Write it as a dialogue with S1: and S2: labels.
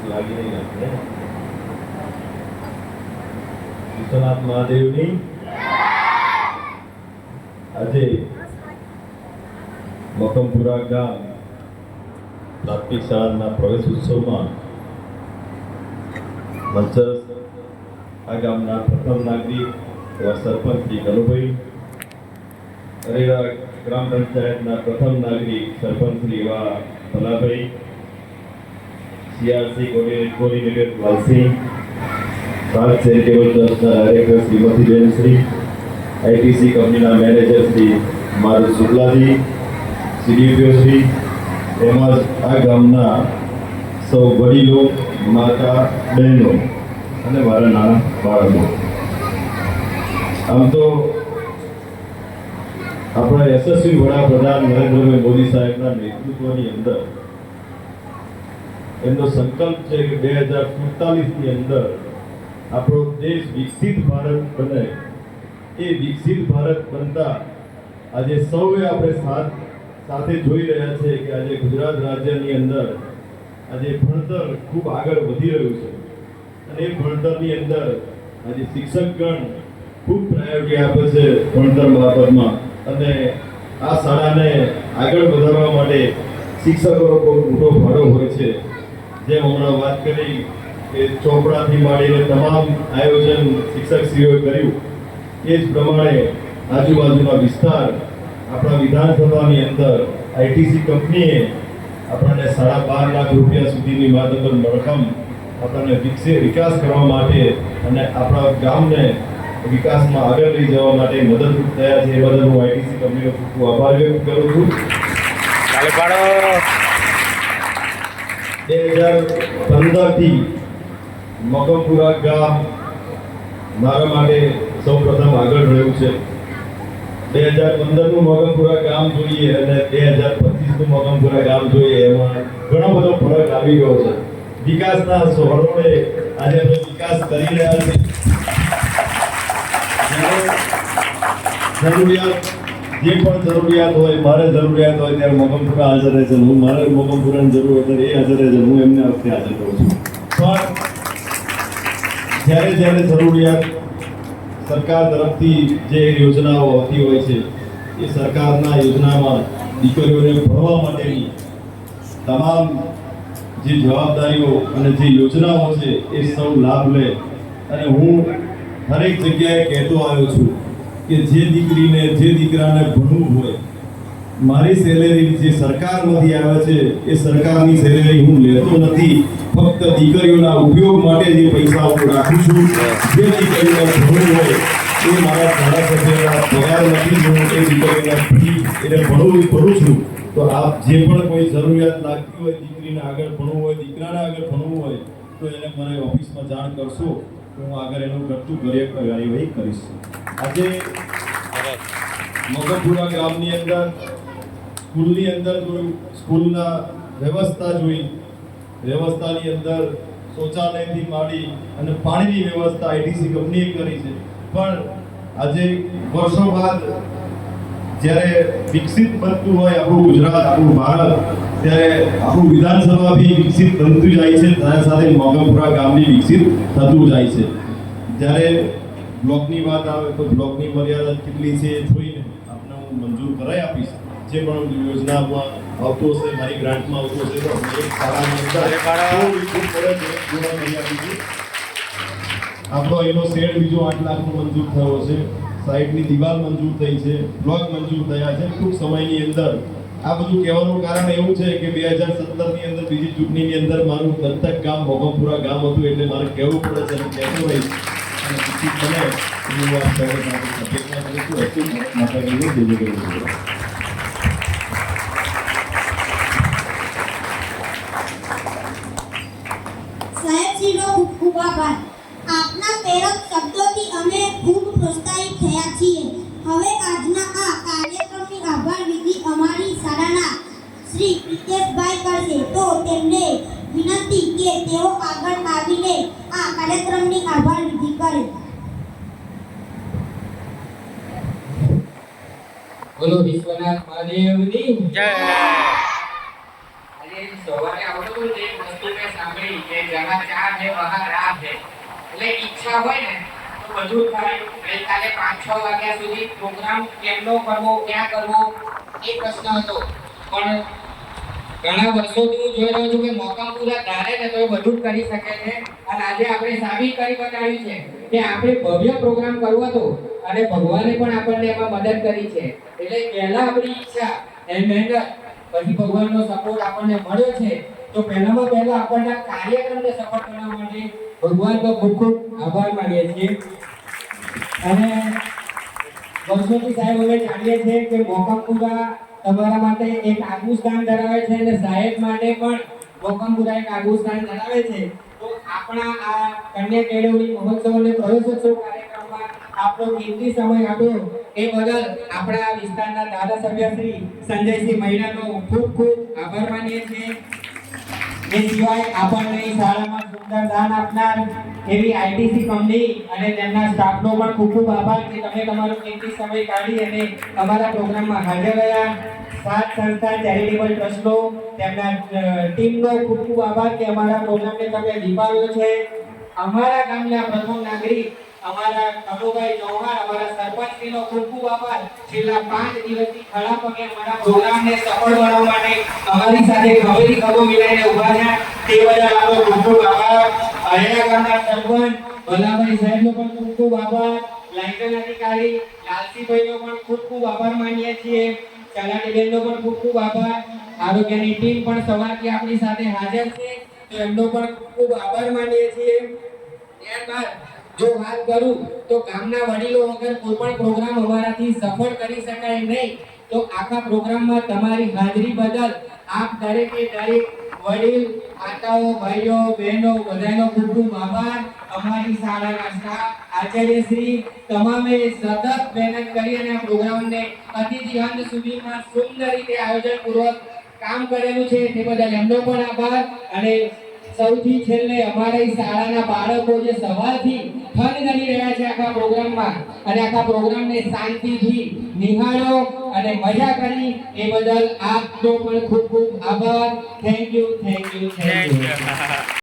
S1: લાગી નહીં આપણે વિશ્વનાથ મહાદેવની આજે મકમપુરા ગામ પ્રાથમિક શાળાના પ્રવેશ ઉત્સવમાં મંચસ્થ આ ગામના પ્રથમ નાગરિક એવા સરપંચ શ્રી કનુભાઈ, અરેરા ગ્રામ પંચાયતના પ્રથમ નાગરિક સરપંચ શ્રી એવા Bhalabhai, CRC coordinator Valsinh, Bharat charitable ટ્રસ્ટના ડાયરેક્ટર શ્રીમતી બેનશ્રી, આઈટીસી કંપનીના મેનેજર શ્રી મારુત શુક્લાજી, સીડીપીઓ શ્રી, તેમજ આ ગામના સૌ વડીલો, માતા, બહેનો અને મારા નાના બાળકો. આમ તો આપણા યશસ્વી વડાપ્રધાન નરેન્દ્રભાઈ મોદી સાહેબના નેતૃત્વની અંદર એમનો સંકલ્પ છે કે 2047ની અંદર આપણો દેશ વિકસિત ભારત બને. એ વિકસિત ભારત બનતા આજે સૌએ આપણે સાથે જોઈ રહ્યા છે કે આજે ગુજરાત રાજ્યની અંદર આજે ભણતર ખૂબ આગળ વધી રહ્યું છે અને એ ભણતરની અંદર આજે શિક્ષકગણ ખૂબ પ્રાયોરિટી આપે છે ભણતર બાબતમાં અને આ શાળાને આગળ વધારવા માટે શિક્ષકોનો ખૂબ મોટો ફાળો હોય છે. જેમ હમણાં વાત કરી કે ચોપડાથી માંડીને તમામ આયોજન શિક્ષકશ્રીઓએ કર્યું એ જ પ્રમાણે આજુબાજુના વિસ્તાર આપણા વિધાનસભાની અંદર આઈટીસી કંપનીએ આપણને 12.5 લાખ રૂપિયા સુધીની માતબર રકમ આપણને વિકાસ કરવા માટે અને આપણા ગામને વિકાસમાં આગળ લઈ જવા માટે મદદરૂપ થયા છે. એ બદલ હું આઈટીસી કંપનીનો ખૂબ આભાર વ્યક્ત કરું છું. 2015થી મકમપુરા ગામ મારા માટે સૌ પ્રથમ આગળ રહ્યું છે. 2015નું મકમપુરા ગામ જોઈએ અને 2025નું મકમપુરા ગામ જોઈએ, એમાં ઘણો બધો ફરક આવી ગયો છે. વિકાસના ધોરણે આજે આપણે વિકાસ કરી રહ્યા છીએ. જે પણ જરૂરિયાત હોય, મારે જરૂરિયાત હોય ત્યારે મકમપુરા હાજર રહે છે. હું મારે મકમપુરાની જરૂર હોય ત્યારે એ હાજર રહે છે. હું એમને વખતે હાજર રહું છું. પણ જ્યારે જરૂરિયાત સરકાર તરફથી જે યોજનાઓ આવતી હોય છે એ સરકારના યોજનામાં દીકરીઓને ભણવા માટેની તમામ જે જવાબદારીઓ અને જે યોજનાઓ છે એ સૌ લાભ લે. અને હું દરેક જગ્યાએ કહેતો આવ્યો છું કે જે દીકરીને જે દીકરાને ભણવું હોય, મારી સેલેરી જે સરકારમાંથી આવે છે એ સરકારની સેલેરી હું લેતો નથી. ફક્ત દીકરીઓના ઉપયોગ માટે જે પૈસા હું રાખું છું. જે દીકરીઓને ભણવું હોય એ મારા ધારાસભ્યના પગાર નથી. હું એ દીકરીઓના ફી એટલે ભણું છું. તો આપ જે પણ કોઈ જરૂરિયાત લાગતી હોય, દીકરીને આગળ ભણવું હોય, દીકરાને આગળ ભણવું હોય, તો એને મને ઓફિસમાં જાણ કરશો તો હું આગળ એનું ઘટતું કાર્યવાહી કરીશ. આજે મકમપુરા ગામની અંદર સ્કૂલના વ્યવસ્થા જોઈ, વ્યવસ્થાની અંદર શૌચાલયથી માંડી અને પાણીની વ્યવસ્થા આઈટીસી કંપનીએ કરી છે. પણ આજે વર્ષો બાદ જ્યારે વિકસિત બનતું હોય આપણું ગુજરાત, આપણું ભારત, ત્યારે આપણું વિધાનસભા બી વિકસિત બનતું જાય છે, સાથે સાથે મકમપુરા ગામની વિકસિત થતું જાય છે. જ્યારે બ્લોકની વાત આવે તો બ્લોકની મર્યાદા કેટલી છે એ જોઈને આપણે હું મંજૂર કરાવી આપીશ. જે પણ યોજનામાં આવતું હશે, મારી ગ્રાન્ટમાં આવતું હશે તો એક શાળાની અંદર આપણો એનો શેડ બીજો 8 લાખનો મંજૂર થયો છે. સાઈડની દિવાલ મંજૂર થઈ છે, બ્લોક મંજૂર થયા છે. ટૂંક સમયની અંદર આ બધું કહેવાનું કારણ એવું છે કે 2017ની અંદર બીજી ચૂંટણીની અંદર મારું દત્તક ગામ મકમપુરા ગામ હતું એટલે મારે કહેવું પડે છે અને કહેતો રહીશ. અને વિકસિત બને હું આ શહેર માટે અપેક્ષા કરું છું. એટલું માતાજીને જય જય કરું છું.
S2: સાહેબજીનો ખૂબ ખૂબ આભાર. આપના પ્રેરક શબ્દોથી અમે ખૂબ પ્રોત્સાહિત થયા છીએ. હવે આજના આ કાર્યક્રમની આભાર વિધિ અમારી શાળાના શ્રી પ્રિતેશભાઈ કરશે. તો તેમને વિનંતી કે તેઓ આગળ આવીને આ કાર્યક્રમની આભાર વિધિ કરે.
S3: બોલો વિશ્વનાથ મહાદેવની જય. આજે સવારે ચોથું જે વસ્તુ મેં સાંભળી કે જहाँ चाह है वहाँ राह है, એટલે ઈચ્છા હોય ને તો બધું થાય. ગઈકાલે 5-6 વાગ્યા સુધી પ્રોગ્રામ કેમનો કરવો, ક્યાં કરવો એ પ્રશ્ન હતો, પણ ઘણા વર્ષોથી હું જોઈ રહ્યો છું કે મોકામપુરા ધારે ને તો એ બધું જ કરી શકે છે. અને આજે આપણે સાબિત કરી બતાવ્યું છે કે આપણે ભવ્ય પ્રોગ્રામ કરવો હતો અને ભગવાને પણ આપણને એમાં મદદ કરી છે. એટલે પહેલા આપણી ઈચ્છા અને મહેનત, પછી ભગવાનનો સપોર્ટ આપણને મળ્યો છે. તો પહેલામાં પહેલા આપણને કાર્યક્રમને સફળ કરવા માટે ભગવાનનો ખૂબ ખૂબ આભાર માનીએ છીએ. અને વર્ષોથી સાહેબ અમે જાણીએ છીએ કે મોકામપુરા તમારા માટે એક આગવું સ્થાન ધરાવે છે અને સાહેબ માટે પણ મોકામપુરા એક આગવું સ્થાન ધરાવે છે. તો આપણા આ કન્યા કેળવણી મહોત્સવ અને પ્રવેશોત્સવ કાર્યક્રમમાં આપણો કિંમતી સમય આપ્યો એ બદલ આપણા વિસ્તારના ધારાસભ્ય શ્રી સંજયસિંહ મહિડાનો ખૂબ ખૂબ આભાર માનીએ છીએ. એ સિવાય આપણને શાળામાં સુંદર દાન આપનાર એવી આઈટીસી કંપની અને તેમના સ્ટાફનો પણ ખૂબ ખૂબ આભાર કે તમે તમારો કિંમતી સમય કાઢી અને અમારા પ્રોગ્રામમાં હાજર રહ્યા. સાત સંસ્થા ચેરિટેબલ ટ્રસ્ટનો તેમના ટીમનો ખૂબ ખૂબ આભાર કે અમારા પ્રોગ્રામને તમે દીપાવ્યો છે. અમારા ગામના પ્રથમ નાગરિક અમારા કનુભાઈ ચૌહાણ, અમારા સરપંચશ્રીનો ખૂબ ખૂબ આભાર. છેલ્લા 5 દિવસથી ખડા પગે અમારા પ્રોગ્રામને સફળ બનાવવા માટે અમારી સાથે ખભેથી ખભો મિલાઈને ઊભા છે. તે બદલ આપણો ખૂબ ખૂબ આભાર. અરેડા ગામના સરપંચ ભલાભાઈ સાહેબનો પણ ખૂબ ખૂબ આભાર. લાયસન્સ અધિકારી લાલસીભાઈનો પણ ખૂબ ખૂબ આભાર માનીએ છીએ. ચલાટીબેનનો પણ ખૂબ ખૂબ આભાર. આરોગ્યની ટીમ પણ સવારથી આપણી સાથે હાજર છે, તો એમનો પણ ખૂબ ખૂબ આભાર માનીએ છીએ. ત્યારબાદ જો વાત કરું તો ગામના વડીલો વગર કોઈ પણ પ્રોગ્રામ અમારાથી સફળ કરી શકાય નહીં. તો આખા પ્રોગ્રામમાં તમારી હાજરી બદલ આપ દરેકે દરેક વડીલ, માતાઓ, ભાઈઓ, બહેનો બધાનો ખૂબ ખૂબ આભાર. અમારી શાળાના સ્ટાફ, આચાર્યશ્રી તમામે સતત મહેનત કરી અને આ પ્રોગ્રામને અતિથી અંત સુધીમાં સુંદર રીતે આયોજનપૂર્વક કામ કરેલું છે, તે બદલ એમનો પણ આભાર. અને સૌથી છેલ્લે અમારી શાળાના બાળકો જે સવારથી ફન કરી રહ્યા છે આખા પ્રોગ્રામમાં અને આખા પ્રોગ્રામને શાંતિથી નિહાળો અને મજા કરી, એ બદલ આપનો પણ ખૂબ ખૂબ આભાર. Thank you.